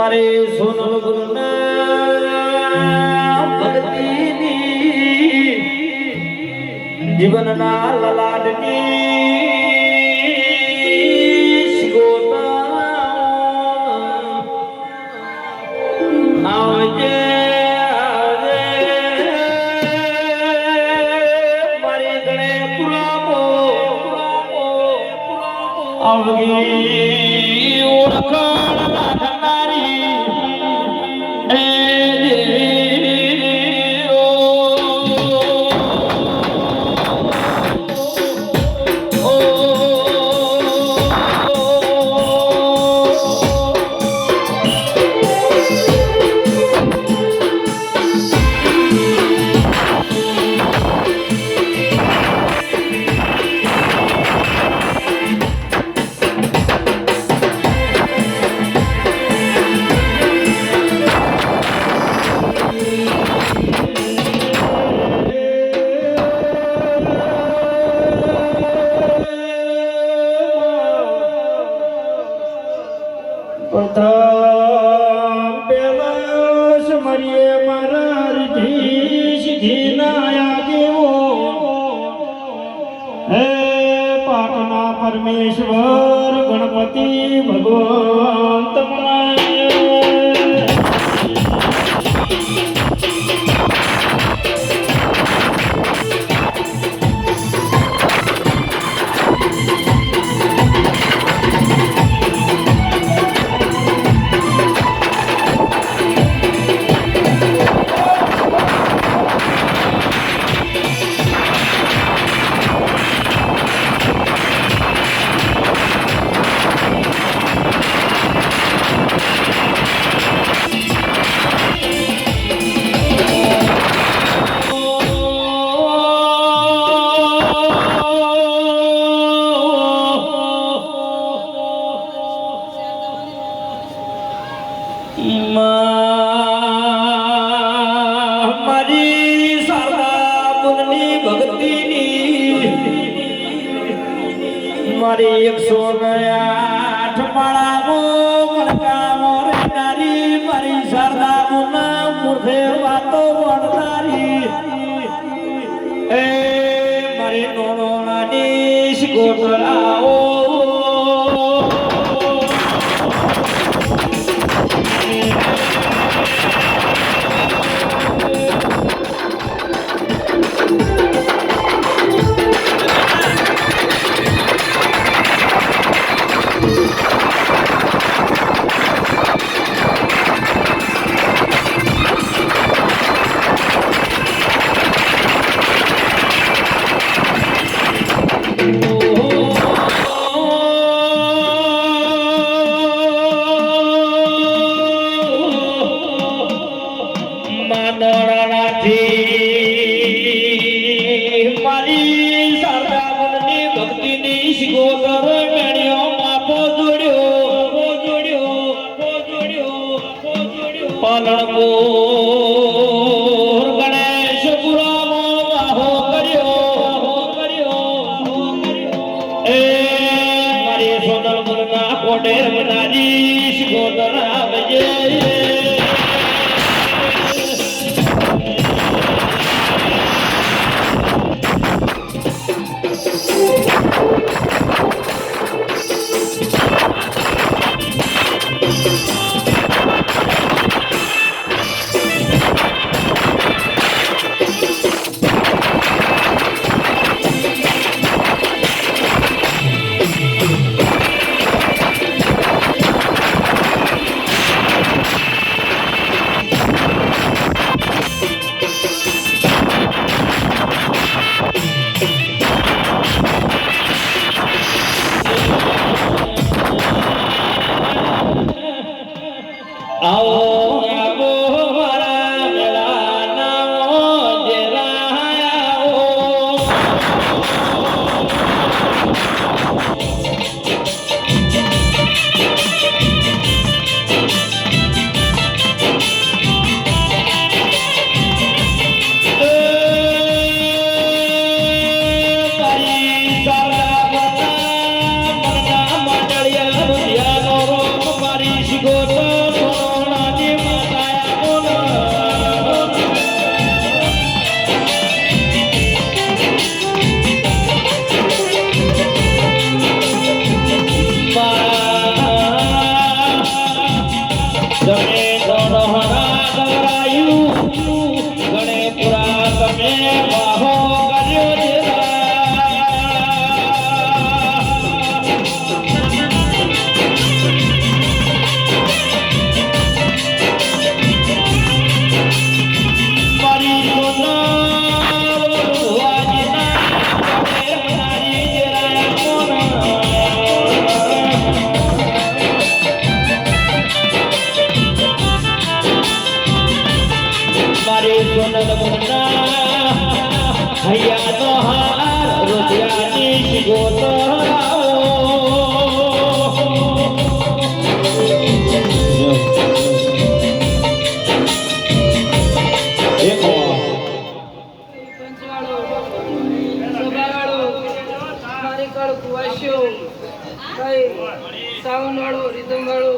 મારે સોનલ ગુરુના ભક્તિની જીવનના લલાડની શિગોતા આવજે મારી ગણે પુરાવો આવગી ઓળખાણ પરમેશ્વર ગણપતિ ભગવાન મારી સારા પુનની ભક્તિની મારી 108 માળાઓ મણકામો રહેનારી મારી શારદા મુના મૂર્ધે વાતો વણનારી એ મારી નોનોણાની શિકોતરાઓ મારી શારદા મનની ભક્તિની શિકોતર મેળ્યો માપો જોડ્યો પાલણપુર ગણેશપુરામો વાહો કર્યો એ મારી સોનલ મુરના કોટેર મનાજી શિકોતર આવજે આવો આવો મારા મેળાના જેરાયા હૈયાનો હાર રૂપિયાની ગોતરાઓ સાવન વાળો રીધમ વાળો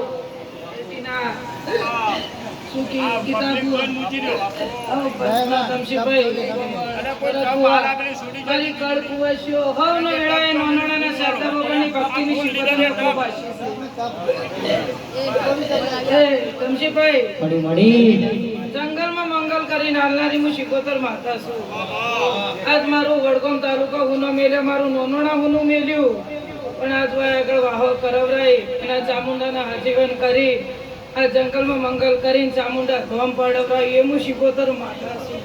જંગલમાં મંગલ કરીને હાલનારી હું શિકોતર માતા છું. આજ મારું વડગામ તાલુકા હુનો મેલ્યો, મારું નોનોણા હુનું મેલ્યું, પણ આજ આગળ વાહો કરવરાઈ અને ચામુંડાના હાજીવન કરી આ જંગલમાં મંગલ કરીને ચામુંડા ધોમ પડવરાઈ એ હું શિકોતર માતા છું.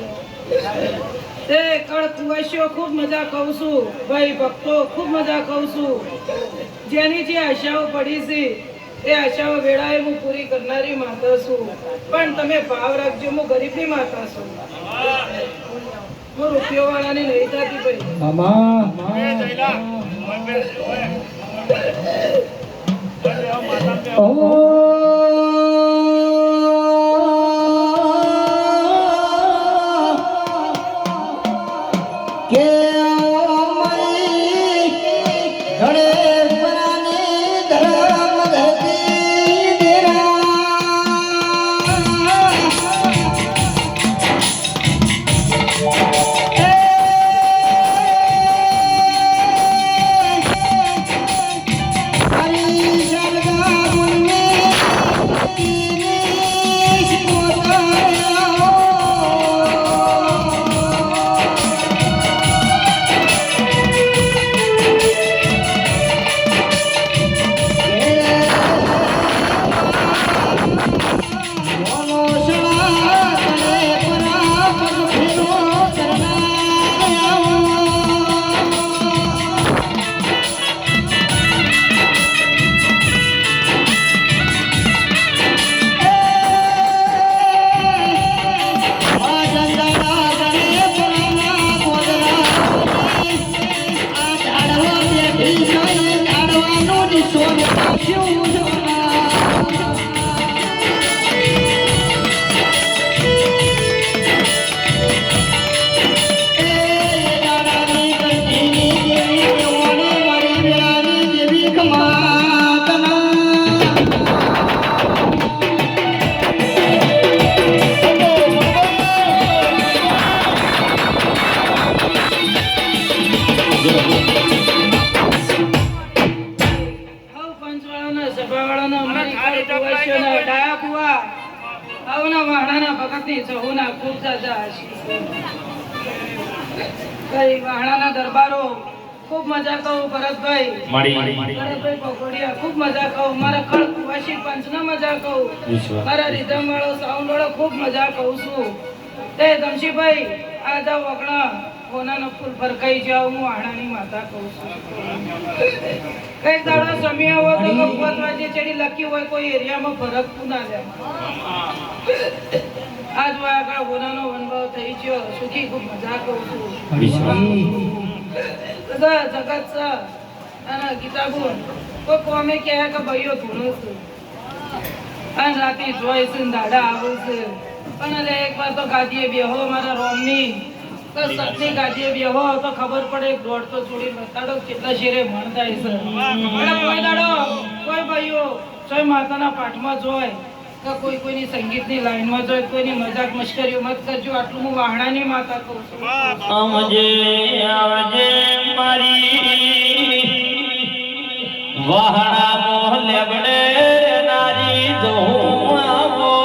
તે કળ કુવાસીઓ ખૂબ મજા કહું છું, ભાઈ ભક્તો ખૂબ મજા કહું છું. જેની જે આશાઓ પડી છે એ આશાઓ વેળાએ હું પૂરી કરનારી માતા છું. પણ તમે ભાવ રાખજો, હું ગરીબની માતા છું. હું રૂપિયો વાળાની નહીં થતી દરબારો ખૂબ મજા કહું. ભરતભાઈ પકોડિયા ખૂબ મજા કહું. મારા કળકુવાસી પંચના મજા કહું. મારા રીધમ વાળો સાઉન્ડ વાળો ખૂબ મજા કહું છું. તે ધમશીભાઈ આ જાવ વગણા કોનાનો ફૂલ ફરકાઈ જાવ હું આણાની માતા કહું છું કઈક દાડો સમય આવો તો ગપ્પત વાજે ચડી લખ્યું હોય કોઈ એરિયામાં ફરકતું ના લે આજ આગળ હોનાનો વનભાવ થઈ ગયો સુખી ખૂબ મજા કહું છું બધા જગત છે અને ગીતાબુન કોઈ કોમે કહે કે ભાઈઓ ધૂણું છું અને રાતે જોઈ છે ને દાડા આવું છે પણ એટલે એક વાર તો ગાદીએ બેહો મારા રોમની તો સતની ગાદીએ બેહો તો ખબર પડે દોડ તો છોડી બતાડો કેટલા શેરે મણ થાય છે એટલે કોઈ દાડો કોઈ ભાઈઓ કોઈ માતાના પાઠમાં જોય કે કોઈ કોઈની સંગીતની લાઈનમાં જોય કોઈની મજાક મશ્કરીઓ મત કરજો આટલું હું વાહણાની માતા કહું છું સમજે આવજે મારી વહાણા મોહ લેબડે નારી જોઉં આવો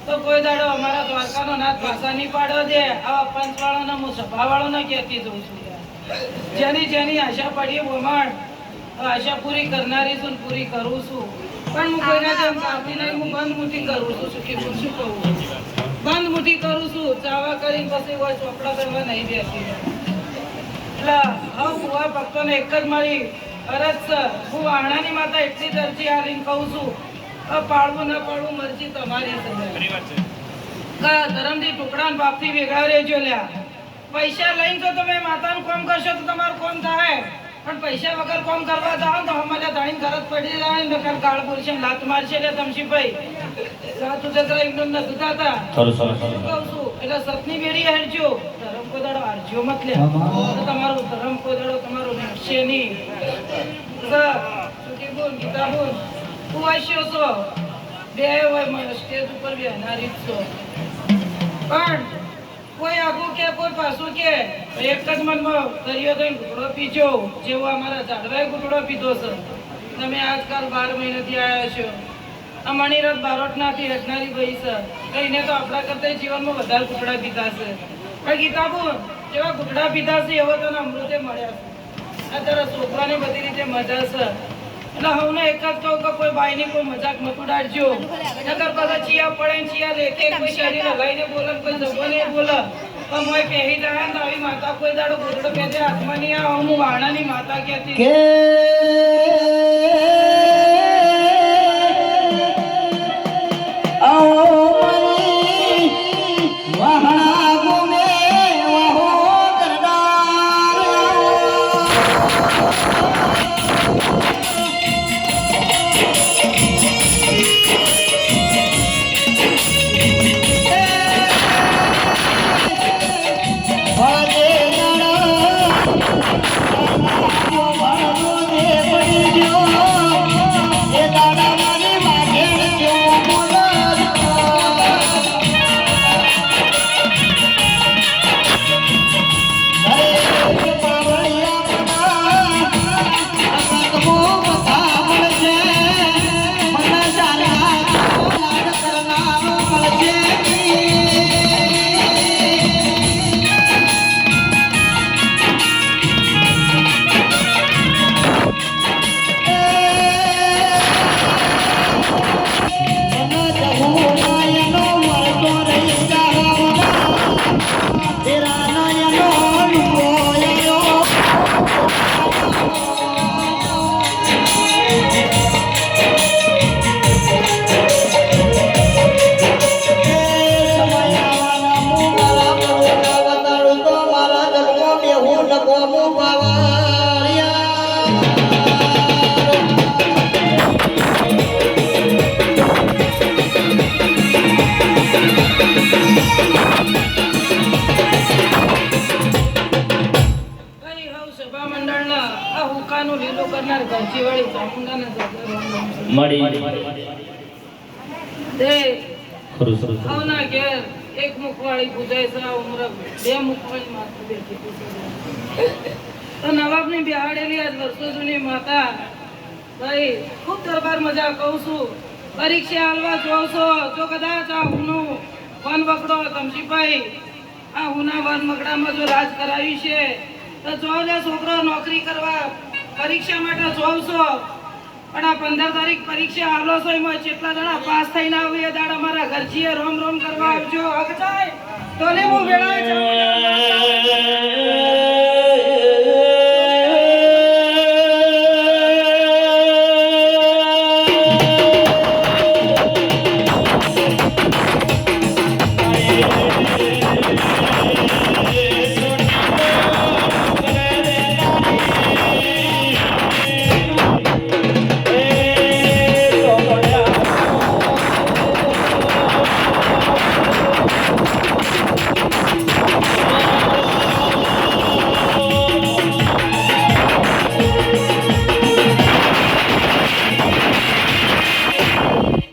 તો કોઈ દાડો અમારા દ્વારકાનો નાથ ભાષા નહીં પાડો દે આવા પંચવાળાનો હું સભાવાળો ન કહેતી જોઉં છું જેની જેની આશા પડીએ બોમાણ આશા પૂરી કરનારી છું પૂરી કરું છું પણ હું કોઈના જેમ કાપી નહીં હું બંધ મુઠ્ઠી કરું છું શું કહું બંધ મુઠ્ઠી કરું છું ચાવા કરીને પછી હોય ચોપડા કરવા નહીં બેસી એટલે હવે હું ભક્તોને એક જ મારી અરજ છે હું વાણાની માતા એટલી દરજી આવીને કહું છું પાડવું ના પાડવું મરજી તમારી ધરમથી ટુકડા બાપથી ભેગા રહેજો લ્યા પૈસા લઈને તો તમે માતાનું કામ કરશો તો તમારું કામ થાય પણ પૈસા વગર કામ કરવા જાઓ તો અમારે ધાણી ઘર જ પડી જાય ને કાળ બોલશે લાત મારશે એટલે તમશીભાઈ રાત ઉજતરા એકદમ નથી થતા કહું છું એટલે સતની બેડી હેરજો ધરમ કોદાડો હારજો મત લે તમારું ધરમ કોદાડો તમારું નેટશે નહીં સુખી બોલ ગીતા બોલ કુવાશ્યો છો બે હોય સ્ટેજ ઉપર બેહનારી છો પણ કોઈ આગું કે કોઈ પાછું કે એક જ મનમાં દરિયો થઈને ઘૂંટડો પીજો જેવો અમારા ઝાડવાએ ઘૂંટડો પીધો છે તમે આજકાલ 12 મહિનાથી આવ્યા છો આ મણિરથ બારોટનાથી રચનારી ભાઈ છે કહીને તો આપણા કરતા જીવનમાં વધારે ઘૂંટડા પીધા છે પણ ગીતાબુન જેવા ઘૂંટડા પીધા છે એવો તને અમૃતે મળ્યા છે અત્યારે છોકરાને બધી રીતે મજા છે એટલે હું એક જ કહું કે કોઈ બાઈની કોઈ મજાક મત ઉડાડજો નકર પાછા ચિયા પડે ચિયા લેખે કોઈ શરીર હલાઈને બોલે કોઈ જબને બોલે પણ મોય પહેરી જાય ને આવી માતા કોઈ દાડો ગોદડો પહેરે હાથમાં નહીં આવે હું વાણાની માતા કહેતી પડી ગયો ગોમો બાવાળિયા કઈ હવ સભા મંડળના આ હુકાનું લીલો કરનાર ઘરજીવાળી ચામુંડાના જાગરણ મળી દે ખરું ખરું હવના ઘેર એક મુખવાળી પૂજાય છે આ ઉમર બે મુખવાળી માતા બેઠી છે તો નવાબની બિહાડેલી આજ વર્ષો જૂની માતા ભાઈ ખૂબ દરબાર મજા કહું છું પરીક્ષા હાલવા જોઉં છો જો કદાચ આ હુનું વન વકડો તમશીભાઈ આ હુના વન મકડામાં જો રાજ કરાવ્યું છે તો જો લે છોકરો નોકરી કરવા પરીક્ષા માટે જોઉં છો પણ આ 15 તારીખ પરીક્ષા હાલો છો એમાં જેટલા જણા પાસ થઈને આવે એ દાડા મારા ઘરજીએ રોમ રોમ કરવા આવજો હક જાય તો લે હું વેળાએ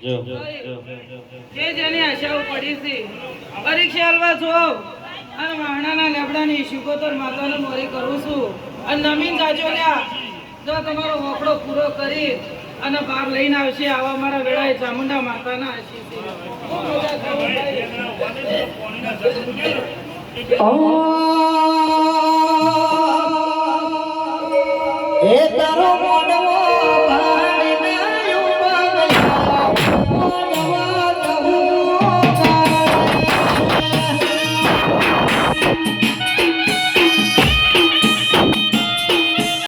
જે જેની આશાઓ પડી છે પરીક્ષા હાલવા જો અને વાહણાના લેબડાની શિકોતર માતાને મોરી કરું છું અને નમીન જાજો લ્યા જો તમારો વખડો પૂરો કરી અને બહાર લઈને આવશે આવા મારા વેળાએ ચામુંડા માતાના આશીષ ખૂબ મજા કરું એ તારો